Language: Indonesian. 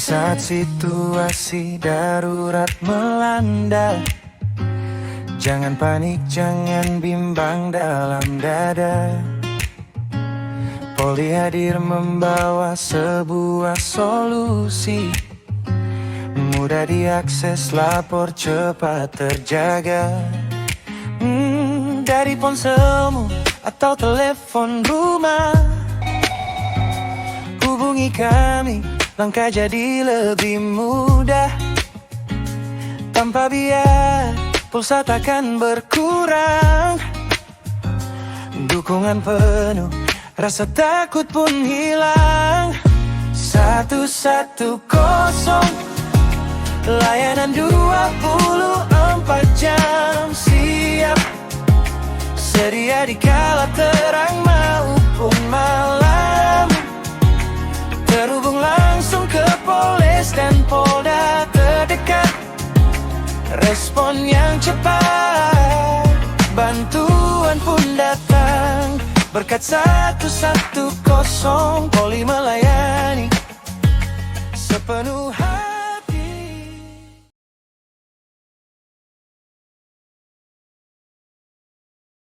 Saat situasi darurat melanda, jangan panik, jangan bimbang dalam dada. Polri hadir membawa sebuah solusi, mudah diakses, lapor cepat terjaga. Dari ponselmu atau telepon rumah, hubungi kami, langkah jadi lebih mudah. Tanpa biaya, pulsa takkan berkurang. Dukungan penuh, rasa takut pun hilang. 110, layanan 24 jam siap, sedia di kala terang maupun malam. Terhubung langsung ke Polres dan Polda terdekat, respon yang cepat, bantuan pun datang. Berkat 110, Polri melayani sepenuh hati.